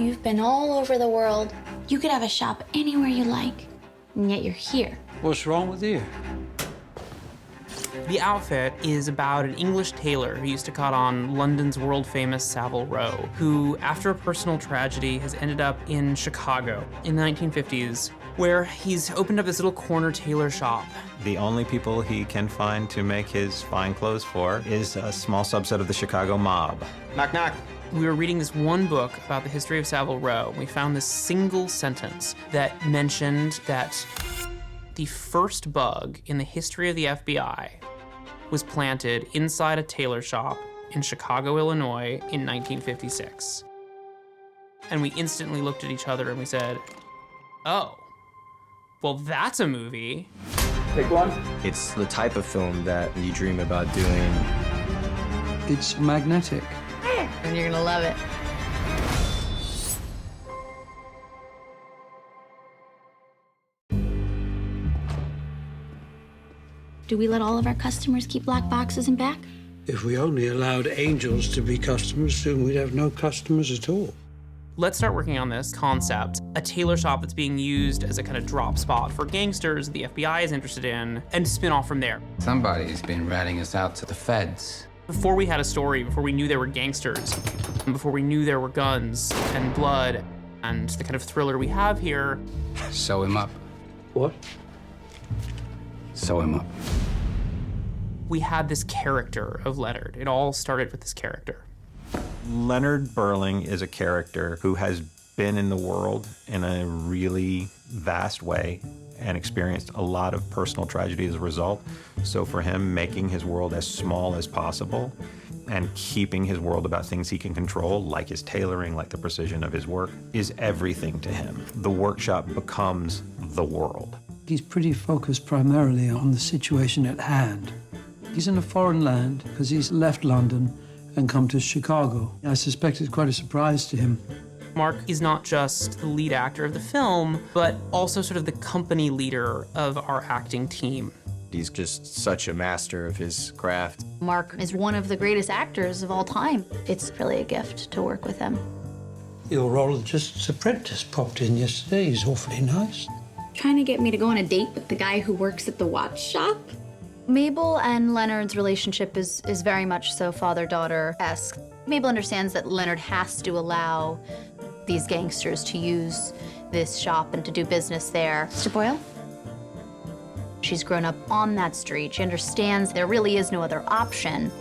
You've been all over the world. You could have a shop anywhere you like, and yet you're here. What's wrong with you? The Outfit is about an English tailor who used to cut on London's world-famous Savile Row, who, after a personal tragedy, has ended up in Chicago in the 1950s, where he's opened up this little corner tailor shop. The only people he can find to make his fine clothes for is a small subset of the Chicago mob. Knock, knock. We were reading this one book about the history of Savile Row, and we found this single sentence that mentioned that the first bug in the history of the FBI was planted inside a tailor shop in Chicago, Illinois in 1956. And we instantly looked at each other and we said, oh, well, that's a movie. Pick one. It's the type of film that you dream about doing. It's magnetic. And you're gonna love it. Do we let all of our customers keep black boxes in back? If we only allowed angels to be customers, soon we'd have no customers at all. Let's start working on this concept, a tailor shop that's being used as a kind of drop spot for gangsters the FBI is interested in, and spin off from there. Somebody's been ratting us out to the feds. Before we had a story, before we knew there were gangsters, and before we knew there were guns and blood, and the kind of thriller we have here. Sew him up. What? Sew him up. We had this character of Leonard. It all started with this character. Leonard Burling is a character who has been in the world in a really vast way and experienced a lot of personal tragedy as a result. So for him, making his world as small as possible and keeping his world about things he can control, like his tailoring, like the precision of his work, is everything to him. The workshop becomes the world. He's pretty focused primarily on the situation at hand. He's in a foreign land because he's left London and come to Chicago. I suspect it's quite a surprise to him. Mark is not just the lead actor of the film, but also sort of the company leader of our acting team. He's just such a master of his craft. Mark is one of the greatest actors of all time. It's really a gift to work with him. Your urologist's apprentice popped in yesterday. He's awfully nice. Trying to get me to go on a date with the guy who works at the watch shop? Mabel and Leonard's relationship is very much so father-daughter-esque. Mabel understands that Leonard has to allow these gangsters to use this shop and to do business there. Mr. Boyle? She's grown up on that street. She understands there really is no other option.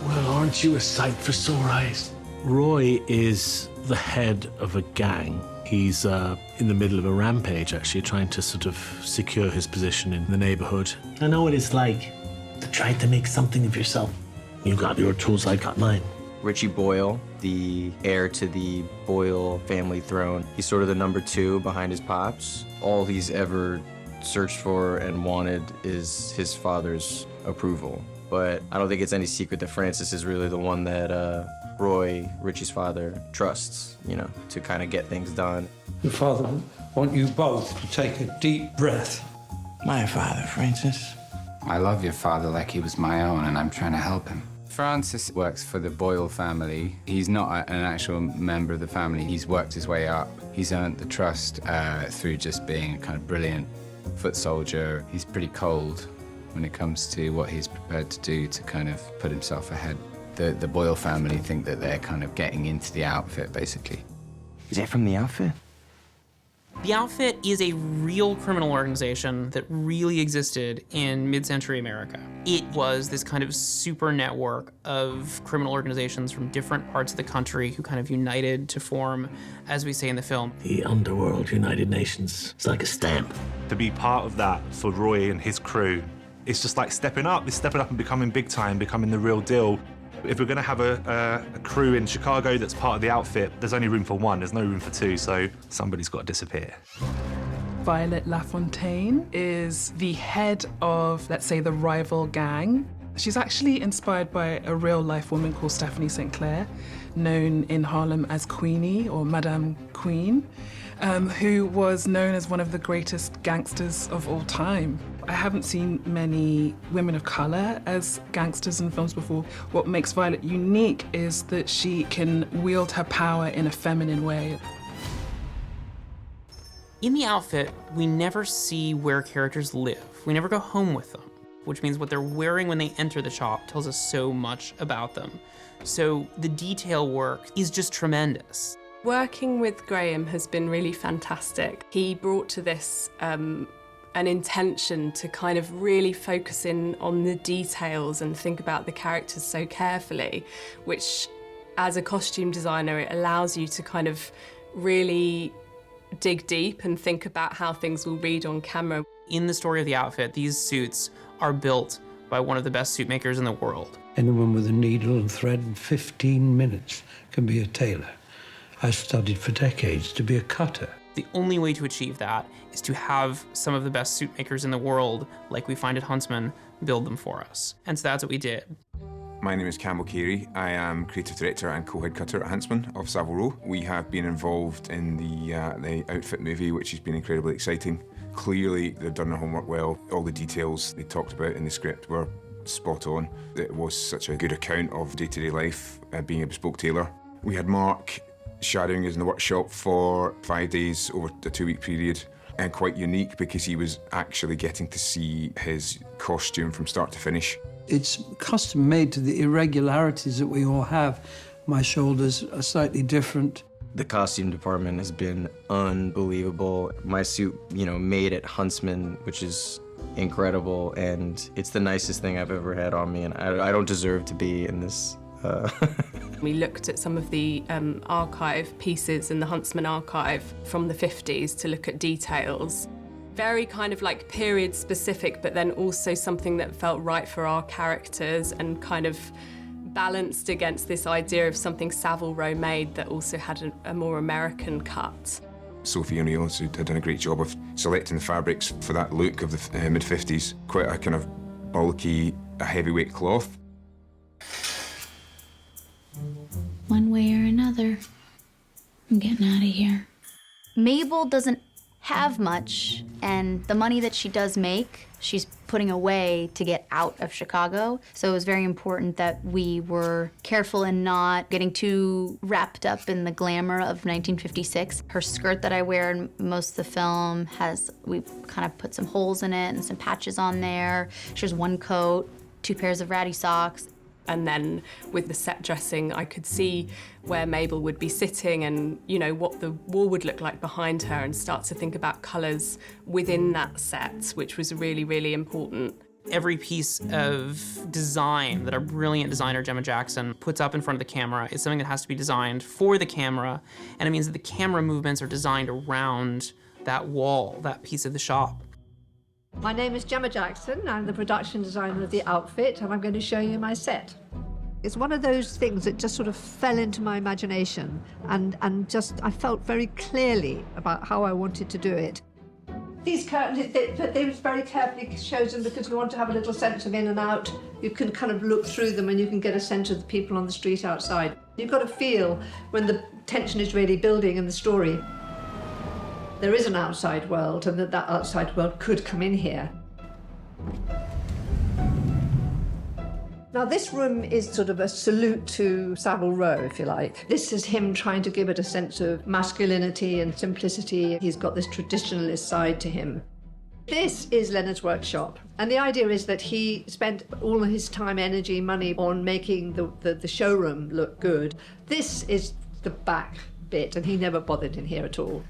Well, aren't you a sight for sore eyes? Roy is the head of a gang. He's in the middle of a rampage, actually, trying to sort of secure his position in the neighborhood. I know what it's like to try to make something of yourself. You got your tools, I got mine. Richie Boyle, the heir to the Boyle family throne. He's sort of the number 2 behind his pops. All he's ever searched for and wanted is his father's approval. But I don't think it's any secret that Francis is really the one that Roy, Richie's father, trusts, you know, to kind of get things done. Your father would want you both to take a deep breath. My father, Francis. I love your father like he was my own, and I'm trying to help him. Francis works for the Boyle family. He's not an actual member of the family. He's worked his way up. He's earned the trust through just being a kind of brilliant foot soldier. He's pretty cold when it comes to what he's prepared to do to kind of put himself ahead. The Boyle family think that they're kind of getting into the outfit, basically. Is that from the outfit? The Outfit is a real criminal organization that really existed in mid-century America. It was this kind of super network of criminal organizations from different parts of the country who kind of united to form, as we say in the film, The Underworld United Nations. It's like a stamp. To be part of that for Roy and his crew, it's just like stepping up. It's stepping up and becoming big time, becoming the real deal. If we're going to have a crew in Chicago that's part of the outfit, there's only room for one, there's no room for two, so somebody's got to disappear. Violet LaFontaine is the head of, let's say, the rival gang. She's actually inspired by a real-life woman called Stephanie St. Clair, known in Harlem as Queenie or Madame Queen, who was known as one of the greatest gangsters of all time. I haven't seen many women of colour as gangsters in films before. What makes Violet unique is that she can wield her power in a feminine way. In the outfit, we never see where characters live. We never go home with them, which means what they're wearing when they enter the shop tells us so much about them. So the detail work is just tremendous. Working with Graham has been really fantastic. He brought to this an intention to kind of really focus in on the details and think about the characters so carefully, which as a costume designer, it allows you to kind of really dig deep and think about how things will read on camera. In the story of the outfit, these suits are built by one of the best suit makers in the world. Anyone with a needle and thread in 15 minutes can be a tailor. I studied for decades to be a cutter. The only way to achieve that is to have some of the best suit makers in the world, like we find at Huntsman, build them for us. And so that's what we did. My name is Campbell Carey. I am creative director and co-head cutter at Huntsman of Savile Row. We have been involved in the outfit movie, which has been incredibly exciting. Clearly, they've done their homework well. All the details they talked about in the script were spot on. It was such a good account of day-to-day life, being a bespoke tailor. We had Mark shadowing us in the workshop for 5 days over a 2-week period, and quite unique because he was actually getting to see his costume from start to finish. It's custom made to the irregularities that we all have. My shoulders are slightly different. The costume department has been unbelievable. My suit, made at Huntsman, which is incredible, and it's the nicest thing I've ever had on me, and I don't deserve to be in this. We looked at some of the archive pieces in the Huntsman archive from the 50s to look at details. Very kind of like period specific, but then also something that felt right for our characters and kind of balanced against this idea of something Savile Row made that also had a more American cut. Sophie O'Neill had done a great job of selecting the fabrics for that look of the mid-50s. Quite a kind of bulky, heavyweight cloth. One way or another, I'm getting out of here. Mabel doesn't have much, and the money that she does make, she's putting away to get out of Chicago. So it was very important that we were careful in not getting too wrapped up in the glamour of 1956. Her skirt that I wear in most of the film we've kind of put some holes in it and some patches on there. She has one coat, 2 pairs of ratty socks. And then with the set dressing, I could see where Mabel would be sitting and, what the wall would look like behind her and start to think about colours within that set, which was really, really important. Every piece of design that our brilliant designer, Gemma Jackson, puts up in front of the camera is something that has to be designed for the camera, and it means that the camera movements are designed around that wall, that piece of the shop. My name is Gemma Jackson. I'm the production designer of the outfit, and I'm going to show you my set. It's one of those things that just sort of fell into my imagination, and I felt very clearly about how I wanted to do it. These curtains, they were very carefully chosen because we want to have a little sense of in and out. You can kind of look through them and you can get a sense of the people on the street outside. You've got to feel when the tension is really building in the story. There is an outside world, and that outside world could come in here. Now, this room is sort of a salute to Savile Row, if you like. This is him trying to give it a sense of masculinity and simplicity. He's got this traditionalist side to him. This is Leonard's workshop, and the idea is that he spent all of his time, energy, money on making the showroom look good. This is the back bit, and he never bothered in here at all.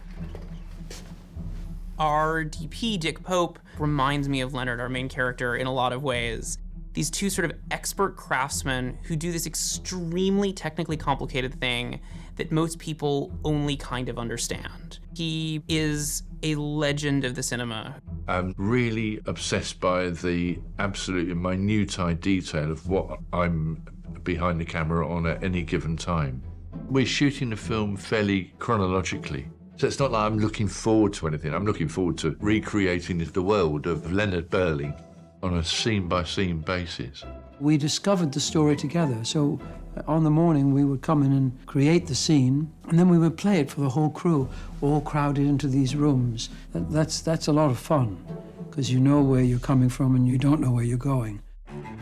Our DP, Dick Pope, reminds me of Leonard, our main character, in a lot of ways. These two sort of expert craftsmen who do this extremely technically complicated thing that most people only kind of understand. He is a legend of the cinema. I'm really obsessed by the absolutely minute detail of what I'm behind the camera on at any given time. We're shooting the film fairly chronologically. So it's not like I'm looking forward to anything. I'm looking forward to recreating the world of Leonard Burling on a scene-by-scene basis. We discovered the story together. So on the morning, we would come in and create the scene, and then we would play it for the whole crew, all crowded into these rooms. That's a lot of fun, because you know where you're coming from and you don't know where you're going.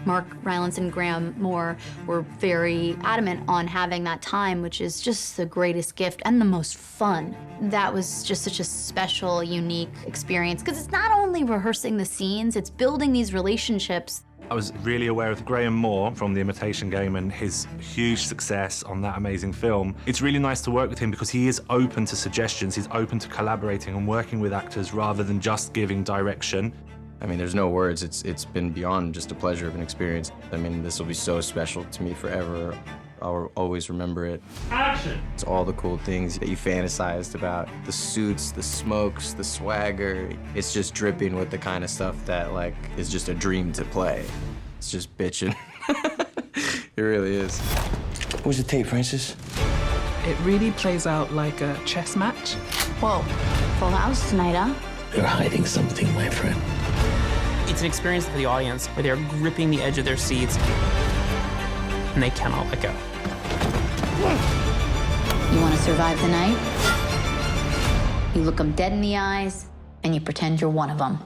Mark Rylance and Graham Moore were very adamant on having that time, which is just the greatest gift and the most fun. That was just such a special, unique experience, because it's not only rehearsing the scenes, it's building these relationships. I was really aware of Graham Moore from The Imitation Game and his huge success on that amazing film. It's really nice to work with him because he is open to suggestions, he's open to collaborating and working with actors rather than just giving direction. I mean, there's no words. It's been beyond just a pleasure of an experience. I mean, this will be so special to me forever. I'll always remember it. Action! It's all the cool things that you fantasized about. The suits, the smokes, the swagger. It's just dripping with the kind of stuff that, like, is just a dream to play. It's just bitching. It really is. Where's the tape, Francis? It really plays out like a chess match. Whoa, full house tonight, huh? You're hiding something, my friend. It's an experience for the audience where they're gripping the edge of their seats and they cannot let go. You want to survive the night? You look them dead in the eyes and you pretend you're one of them.